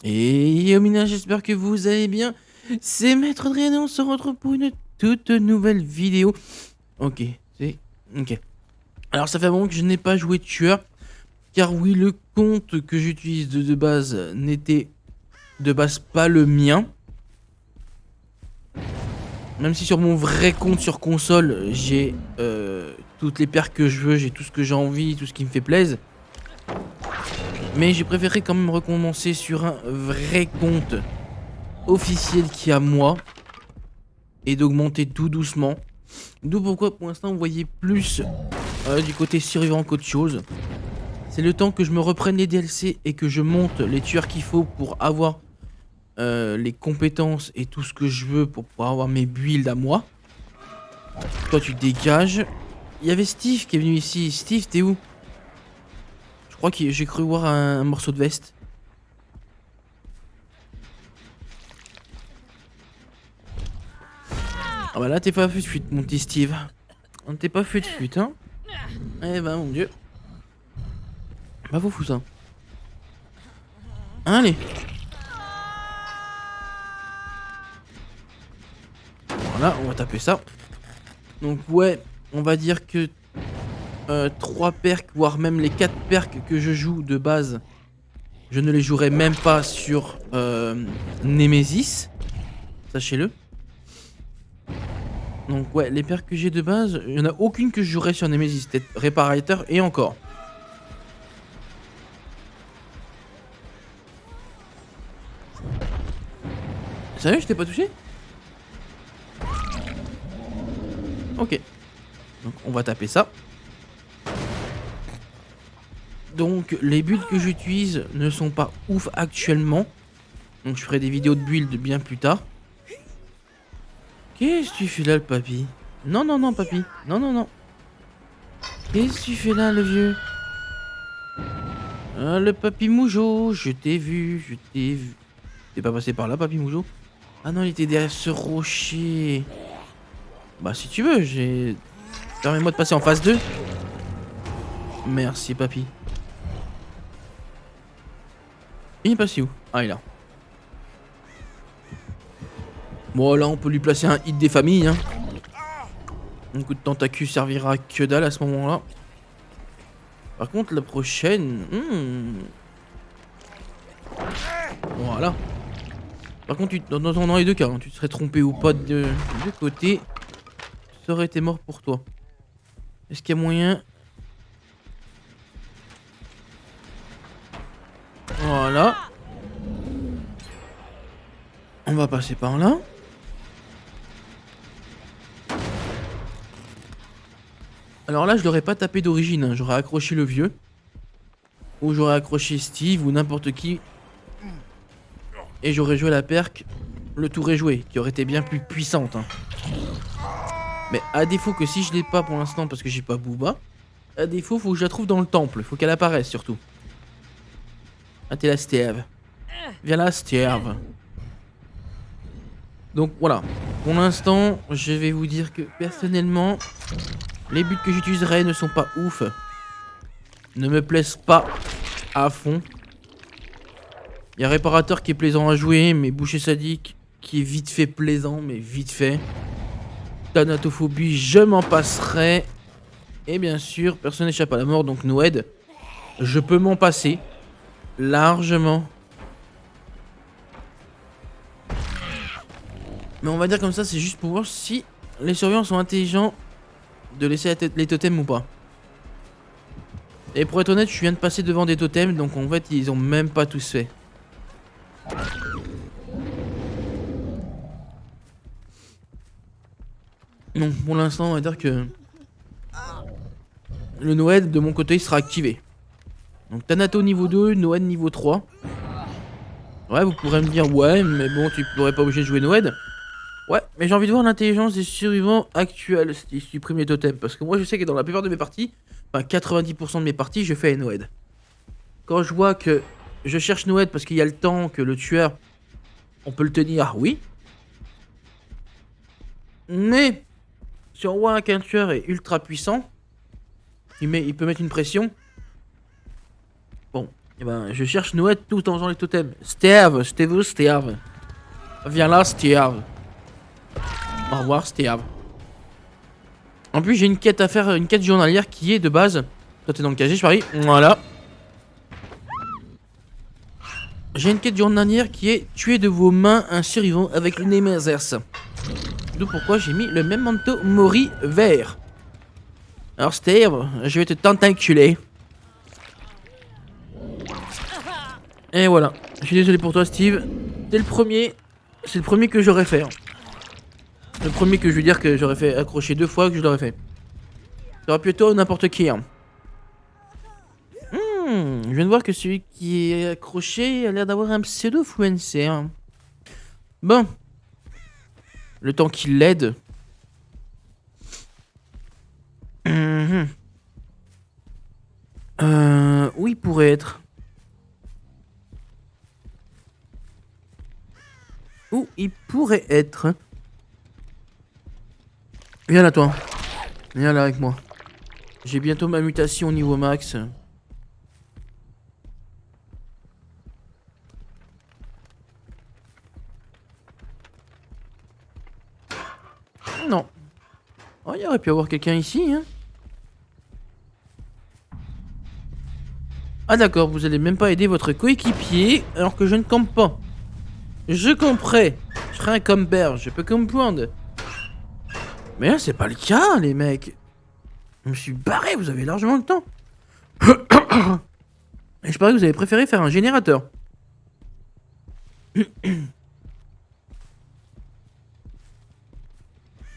Et Yomina, j'espère que vous allez bien. C'est Maître Adrien et on se retrouve pour une toute nouvelle vidéo. Ok, c'est... Ok. Alors ça fait un moment que je n'ai pas joué de tueur. Car oui, le compte que j'utilise de base n'était de base pas le mien. Même si sur mon vrai compte sur console, j'ai toutes les paires que je veux, j'ai tout ce que j'ai envie, tout ce qui me fait plaisir. Mais j'ai préféré quand même recommencer sur un vrai compte officiel qui est à moi. Et d'augmenter tout doucement. D'où pourquoi pour l'instant vous voyez plus du côté survivant qu'autre chose. C'est le temps que je me reprenne les DLC et que je monte les tueurs qu'il faut pour avoir les compétences et tout ce que je veux pour pouvoir avoir mes builds à moi. Toi tu dégages. Il y avait Steve qui est venu ici. Steve, t'es où? Je crois que j'ai cru voir un morceau de veste. Ah bah là t'es pas fut mon petit Steve. T'es pas fut hein. Eh ben mon dieu. Bah vous fous ça. Allez. Voilà, on va taper ça. Donc ouais, on va dire que 3 perks, voire même les 4 perks que je joue de base, je ne les jouerai même pas sur Nemesis. Sachez-le. Donc ouais, les perks que j'ai de base, il n'y en a aucune que je jouerai sur Nemesis. Peut-être réparateur et encore. Sérieux, je t'ai pas touché? Ok. Donc on va taper ça. Donc les builds que j'utilise ne sont pas ouf actuellement. Donc je ferai des vidéos de build bien plus tard. Qu'est-ce que tu fais là le papy? Non non non papy. Non non non. Qu'est-ce que tu fais là le vieux? Ah, le papy Moujo, je t'ai vu, je t'ai vu. T'es pas passé par là papy Moujo? Ah non il était derrière ce rocher. Bah si tu veux, j'ai... Permets-moi de passer en phase 2. Merci papy. Il est passé où? Ah il est là. Bon là on peut lui placer un hit des familles hein. Un coup de tentacule servira que dalle à ce moment là. Par contre la prochaine... Voilà. Par contre dans les deux cas, hein, tu te serais trompé ou pas de côté, ça aurait été mort pour toi. Est-ce qu'il y a moyen? Voilà. On va passer par là. Alors là je l'aurais pas tapé d'origine, hein. J'aurais accroché le vieux. Ou j'aurais accroché Steve ou n'importe qui. Et j'aurais joué la perk, le tour est joué, qui aurait été bien plus puissante. Hein. Mais à défaut que si je l'ai pas pour l'instant parce que j'ai pas Booba, à défaut faut que je la trouve dans le temple, faut qu'elle apparaisse surtout. Ah t'es là Steve. Viens là Steve. Donc voilà, pour l'instant je vais vous dire que personnellement, les buts que j'utiliserai ne sont pas ouf. Ne me plaisent pas à fond. Il y a réparateur qui est plaisant à jouer, mais boucher sadique qui est vite fait plaisant, mais vite fait. Thanatophobie, je m'en passerai. Et bien sûr, personne n'échappe à la mort, donc Noed, je peux m'en passer. Largement. Mais on va dire comme ça, c'est juste pour voir si les surveillants sont intelligents de laisser les totems ou pas. Et pour être honnête, je viens de passer devant des totems, donc en fait, ils ont même pas tous fait. Donc pour l'instant, on va dire que le Noed de mon côté il sera activé. Donc Thanato niveau 2, Noed niveau 3. Ouais, vous pourrez me dire, ouais, mais bon, tu pourrais pas obligé de jouer Noed. Ouais, mais j'ai envie de voir l'intelligence des survivants actuels s'ils suppriment les totems. Parce que moi, je sais que dans la plupart de mes parties, enfin 90% de mes parties, je fais Noed. Quand je vois que je cherche Noed parce qu'il y a le temps que le tueur, on peut le tenir, oui. Mais si on voit qu'un tueur est ultra puissant, il peut mettre une pression. Bon, Eh ben, je cherche Noël tout en faisant les totems. Steve, Steve. Viens là, Steve. Au revoir, Steve. En plus, j'ai une quête à faire, une quête journalière qui est de base. Toi, t'es dans le casier, je parie. Voilà. J'ai une quête journalière qui est tuer de vos mains un survivant avec le Nemesis. D'où pourquoi j'ai mis le même manteau Mori vert. Alors, Steve, je vais te tentaculer. Et voilà. Je suis désolé pour toi, Steve. T'es le premier. C'est le premier que j'aurais fait. Le premier que je veux dire que j'aurais fait accrocher 2 fois que je l'aurais fait. Ça aurait pu être toi ou n'importe qui. Hein. Je viens de voir que celui qui est accroché a l'air d'avoir un pseudo-fluencer. Hein. Bon. Le temps qu'il l'aide. Où il pourrait être? Où il pourrait être? Viens là, toi. Viens là avec moi. J'ai bientôt ma mutation au niveau max. Non. Oh, il aurait pu y avoir quelqu'un ici, hein. Ah d'accord, vous allez même pas aider votre coéquipier alors que je ne campe pas. Je comprends. Je serai un camper, je peux comprendre. Mais là, c'est pas le cas, les mecs. Je me suis barré, vous avez largement le temps. Et je parie que vous avez préféré faire un générateur.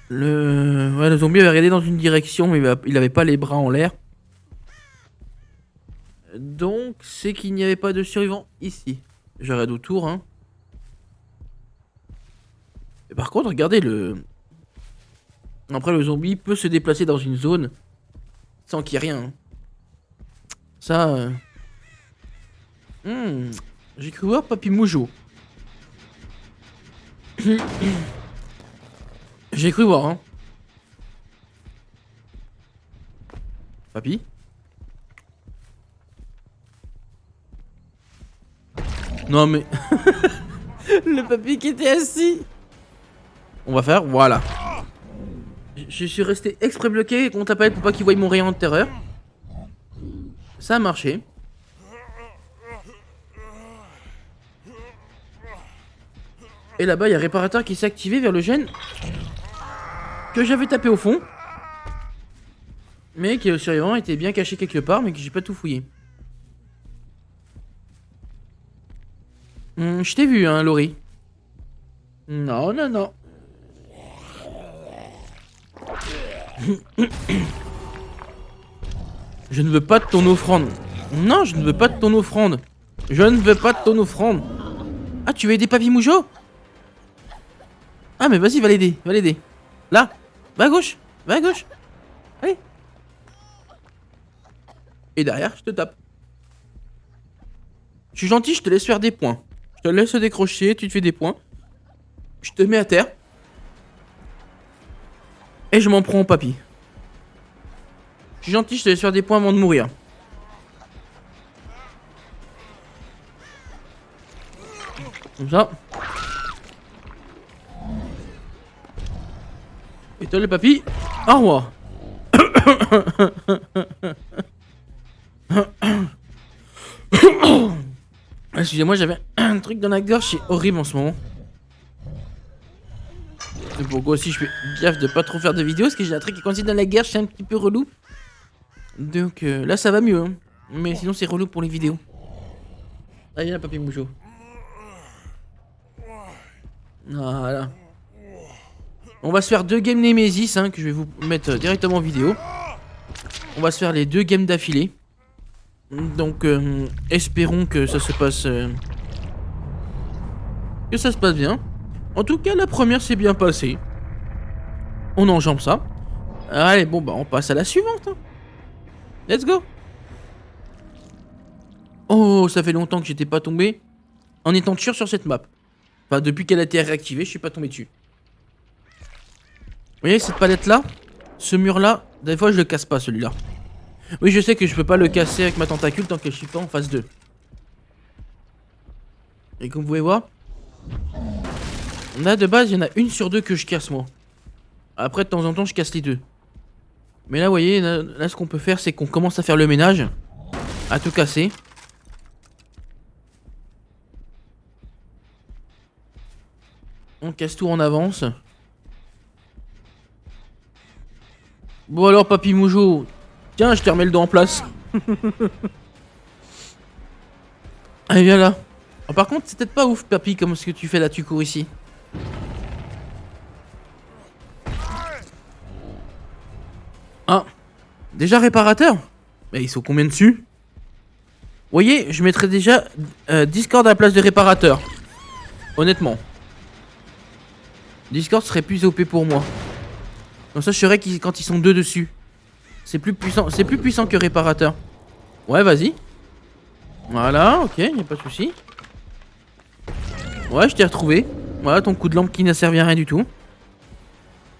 Le zombie avait regardé dans une direction, mais il avait pas les bras en l'air. Donc, c'est qu'il n'y avait pas de survivants ici. Je regarde autour, hein. Et par contre, regardez le... Après, le zombie peut se déplacer dans une zone sans qu'il y ait rien. Hein. Ça... J'ai cru voir Papy Moujo. J'ai cru voir, hein. Papy? Non mais... Le papy qui était assis. On va faire, voilà. Je suis resté exprès bloqué qu'on t'appelle pour pas qu'il voie mon rayon de terreur. Ça a marché. Et là-bas, il y a un réparateur qui s'est activé vers le gène que j'avais tapé au fond. Mais qui le survivant était bien caché quelque part, mais que j'ai pas tout fouillé. Je t'ai vu, hein, Laurie. Non, non, non. Je ne veux pas de ton offrande. Non, je ne veux pas de ton offrande. Je ne veux pas de ton offrande. Ah, tu veux aider Papy Moujo? Ah, mais vas-y, va l'aider, va l'aider. Là, va à gauche, va à gauche. Allez. Et derrière, je te tape. Je suis gentil, je te laisse faire des points. Je te laisse décrocher, tu te fais des points. Je te mets à terre. Et je m'en prends au papy. Je suis gentil, je te laisse faire des points avant de mourir. Comme ça. Et toi le papy, au revoir. Excusez-moi, j'avais un truc dans la gorge, c'est horrible en ce moment. C'est pourquoi aussi je fais gaffe de pas trop faire de vidéos, parce que j'ai un truc qui coincé dans la gorge, c'est un petit peu relou. Donc là ça va mieux, hein. Mais sinon c'est relou pour les vidéos. Allez là, Papy Moujo. Voilà. On va se faire 2 games Nemesis, hein, que je vais vous mettre directement en vidéo. On va se faire les 2 games d'affilée. Donc espérons que ça se passe bien. En tout cas la première s'est bien passée. On enjambe ça. Allez bon bah on passe à la suivante, hein. Let's go. Oh ça fait longtemps que j'étais pas tombé en étant sûr sur cette map. Enfin depuis qu'elle a été réactivée je suis pas tombé dessus. Vous voyez cette palette là? Ce mur là, des fois je le casse pas celui-là. Oui je sais que je peux pas le casser avec ma tentacule tant que je suis pas en phase 2. Et comme vous pouvez voir, là de base, il y en a une sur deux que je casse moi. Après, de temps en temps, je casse les deux. Mais là, vous voyez, là ce qu'on peut faire, c'est qu'on commence à faire le ménage. À tout casser. On casse tout en avance. Bon alors, papy Moujo. Tiens, je te remets le dos en place. Allez, viens là. Oh, par contre, c'est peut-être pas ouf, papy, comme ce que tu fais là, tu cours ici. Ah. Déjà réparateur? Mais ils sont combien dessus? Vous voyez, je mettrais déjà Discord à la place de réparateur. Honnêtement. Discord serait plus OP pour moi. Comme ça, je saurais quand ils sont deux dessus. C'est plus puissant que réparateur. Ouais, vas-y. Voilà, ok, y'a pas de souci. Ouais, je t'ai retrouvé. Voilà ton coup de lampe qui n'a servi à rien du tout.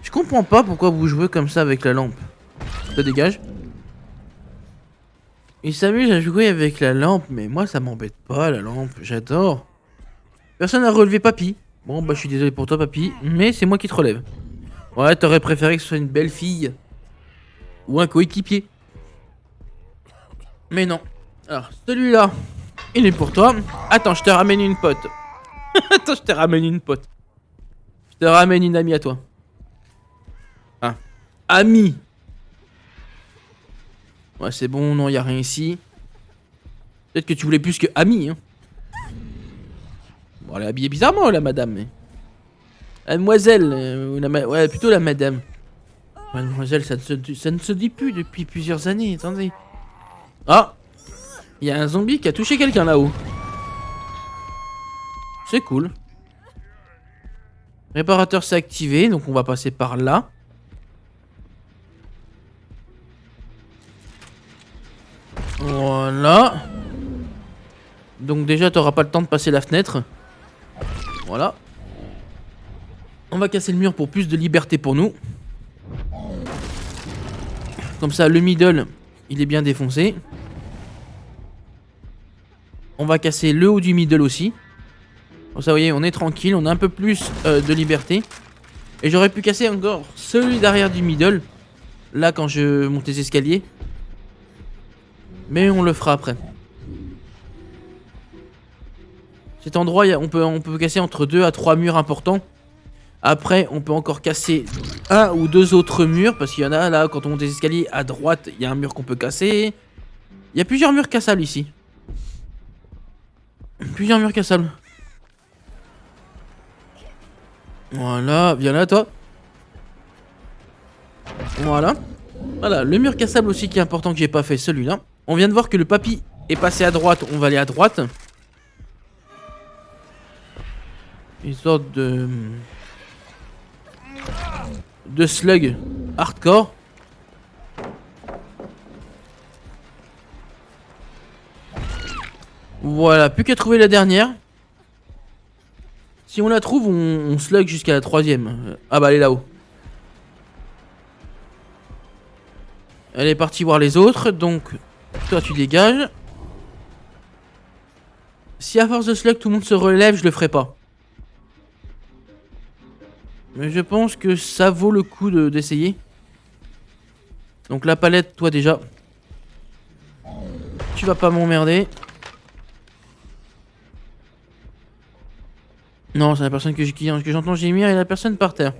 Je comprends pas pourquoi vous jouez comme ça avec la lampe. Ça dégage. Il s'amuse à jouer avec la lampe, mais moi ça m'embête pas la lampe, j'adore. Personne n'a relevé papy. Bon bah je suis désolé pour toi papy, mais c'est moi qui te relève. Ouais, t'aurais préféré que ce soit une belle fille. Ou un coéquipier. Mais non. Alors celui-là, il est pour toi. Attends, je te ramène une pote. Attends, je te ramène une pote. Je te ramène une amie à toi. Ah. Amie. Ouais, c'est bon, non, y a rien ici. Peut-être que tu voulais plus que ami, hein. Bon, elle est habillée bizarrement, la madame. Mais... Mademoiselle, ouais, plutôt la madame. Mademoiselle, ça ne se dit plus depuis plusieurs années, attendez. Ah, il y a un zombie qui a touché quelqu'un là-haut. C'est cool. Réparateur s'est activé, donc on va passer par là. Voilà. Donc déjà, t'auras pas le temps de passer la fenêtre. Voilà. On va casser le mur pour plus de liberté pour nous. Comme ça, le middle, il est bien défoncé. On va casser le haut du middle aussi. Comme ça, vous voyez, on est tranquille. On a un peu plus de liberté. Et j'aurais pu casser encore celui derrière du middle. Là, quand je monte les escaliers. Mais on le fera après. Cet endroit, on peut casser entre 2 à 3 murs importants. Après, on peut encore casser 1 ou 2 autres murs. Parce qu'il y en a là, quand on monte les escaliers à droite, il y a un mur qu'on peut casser. Il y a plusieurs murs cassables ici. Plusieurs murs cassables. Voilà, viens là toi. Voilà. Voilà, le mur cassable aussi qui est important que j'ai pas fait, celui-là. On vient de voir que le papy est passé à droite, on va aller à droite. Une sorte de slug hardcore. Voilà, plus qu'à trouver la dernière. Si on la trouve, on slug jusqu'à la troisième. Ah bah elle est là-haut. Elle est partie voir les autres, donc toi tu dégages. Si à force de slug tout le monde se relève, je le ferai pas. Mais je pense que ça vaut le coup d'essayer. Donc la palette, toi déjà. Tu vas pas m'emmerder. Non, c'est la personne que j'entends gémir et la personne par terre.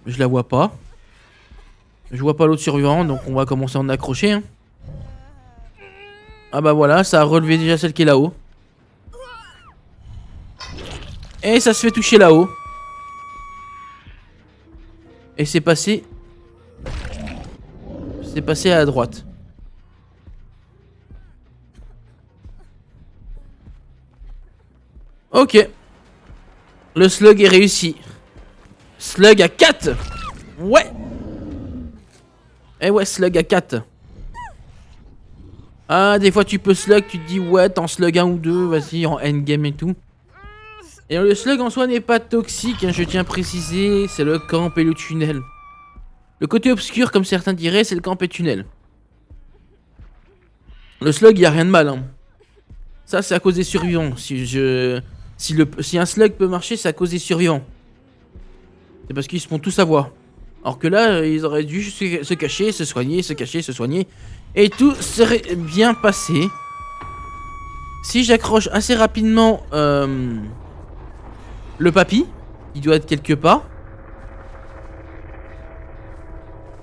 Je la vois pas. Je vois pas l'autre survivant, donc on va commencer à en accrocher. Hein. Ah bah voilà, ça a relevé déjà celle qui est là-haut. Et ça se fait toucher là-haut. Et c'est passé... C'est passé à droite. Ok. Le slug est réussi. Slug à 4. Ouais. Eh ouais, slug à 4. Ah, des fois tu peux slug, tu te dis ouais, t'en slug un ou deux, vas-y, en endgame et tout. Et le slug en soi n'est pas toxique, hein, je tiens à préciser, c'est le camp et le tunnel. Le côté obscur, comme certains diraient, c'est le camp et tunnel. Le slug, y a rien de mal, hein. Ça, c'est à cause des survivants. Si un slug peut marcher, c'est à cause des survivants. C'est parce qu'ils se font tous avoir. Alors que là, ils auraient dû se cacher, se soigner, se cacher, se soigner. Et tout serait bien passé. Si j'accroche assez rapidement le papy, il doit être quelque part.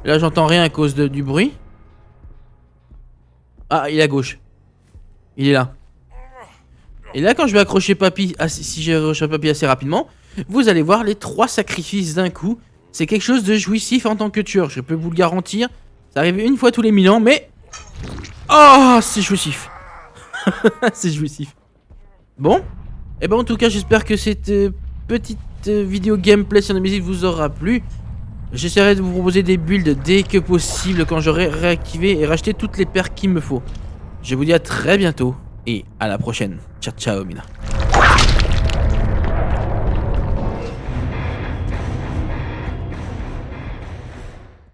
Là, j'entends rien à cause du bruit. Ah, il est à gauche. Il est là. Et là, quand je vais accrocher papy, si j'accroche papy assez rapidement, vous allez voir les 3 sacrifices d'un coup. C'est quelque chose de jouissif en tant que tueur, je peux vous le garantir. Ça arrive une fois tous les 1000 ans, mais... Oh, c'est jouissif. C'est jouissif. Bon. Et ben en tout cas, j'espère que cette petite vidéo gameplay sur la musique vous aura plu. J'essaierai de vous proposer des builds dès que possible quand j'aurai réactivé et racheté toutes les paires qu'il me faut. Je vous dis à très bientôt et à la prochaine. Ciao ciao Mina.